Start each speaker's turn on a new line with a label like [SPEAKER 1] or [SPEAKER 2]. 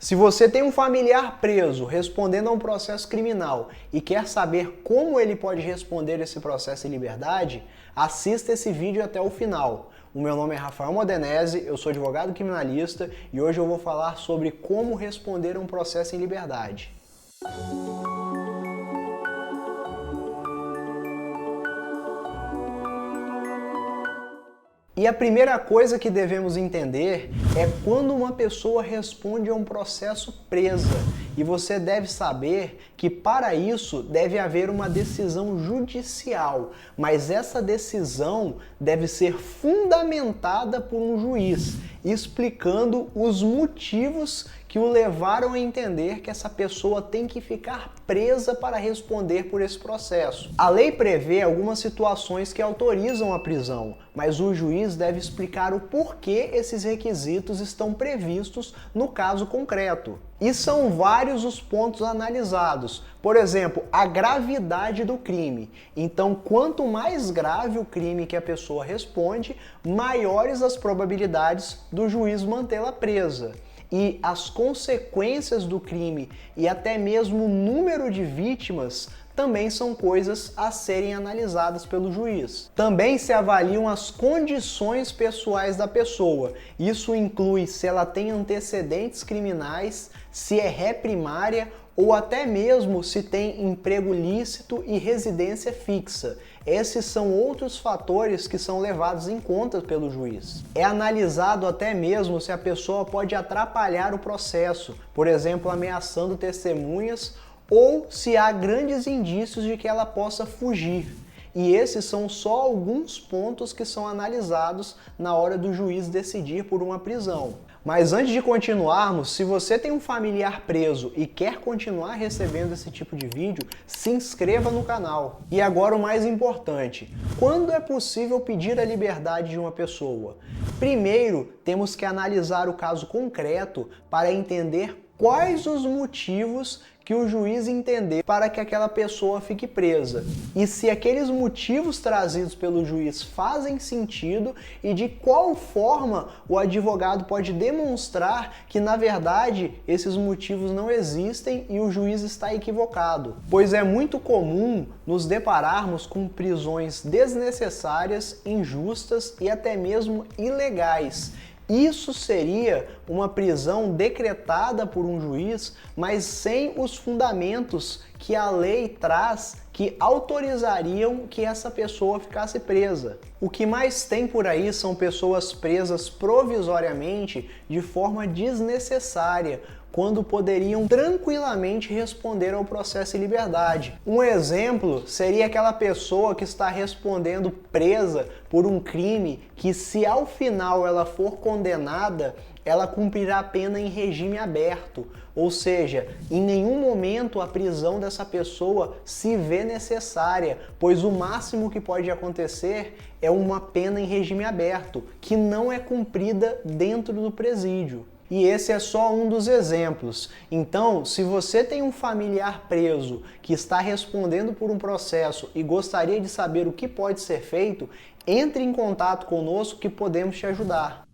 [SPEAKER 1] Se você tem um familiar preso respondendo a um processo criminal e quer saber como ele pode responder esse processo em liberdade, assista esse vídeo até o final. O meu nome é Rafael Modenese, eu sou advogado criminalista e hoje eu vou falar sobre como responder a um processo em liberdade. E a primeira coisa que devemos entender é quando uma pessoa responde a um processo presa. E você deve saber que para isso deve haver uma decisão judicial, mas essa decisão deve ser fundamentada por um juiz, explicando os motivos que o levaram a entender que essa pessoa tem que ficar presa para responder por esse processo. A lei prevê algumas situações que autorizam a prisão, mas o juiz deve explicar o porquê esses requisitos estão previstos no caso concreto. E são vários os pontos analisados. Por exemplo, a gravidade do crime. Então, quanto mais grave o crime que a pessoa responde, maiores as probabilidades do juiz mantê-la presa. E as consequências do crime e até mesmo o número de vítimas também são coisas a serem analisadas pelo juiz. Também se avaliam as condições pessoais da pessoa. Isso inclui se ela tem antecedentes criminais, se é ré primária ou até mesmo se tem emprego lícito e residência fixa. Esses são outros fatores que são levados em conta pelo juiz. É analisado até mesmo se a pessoa pode atrapalhar o processo, por exemplo, ameaçando testemunhas, ou se há grandes indícios de que ela possa fugir. E esses são só alguns pontos que são analisados na hora do juiz decidir por uma prisão. Mas antes de continuarmos, se você tem um familiar preso e quer continuar recebendo esse tipo de vídeo, se inscreva no canal. E agora o mais importante, quando é possível pedir a liberdade de uma pessoa? Primeiro, temos que analisar o caso concreto para entender quais os motivos que o juiz entender para que aquela pessoa fique presa. E se aqueles motivos trazidos pelo juiz fazem sentido e de qual forma o advogado pode demonstrar que, na verdade, esses motivos não existem e o juiz está equivocado. Pois é muito comum nos depararmos com prisões desnecessárias, injustas e até mesmo ilegais. Isso seria uma prisão decretada por um juiz, mas sem os fundamentos que a lei traz que autorizariam que essa pessoa ficasse presa. O que mais tem por aí são pessoas presas provisoriamente de forma desnecessária, quando poderiam tranquilamente responder ao processo em liberdade. Um exemplo seria aquela pessoa que está respondendo presa por um crime que, se ao final ela for condenada, ela cumprirá a pena em regime aberto, ou seja, em nenhum momento a prisão dessa pessoa se vê necessária, pois o máximo que pode acontecer é uma pena em regime aberto, que não é cumprida dentro do presídio. E esse é só um dos exemplos. Então, se você tem um familiar preso que está respondendo por um processo e gostaria de saber o que pode ser feito, entre em contato conosco que podemos te ajudar.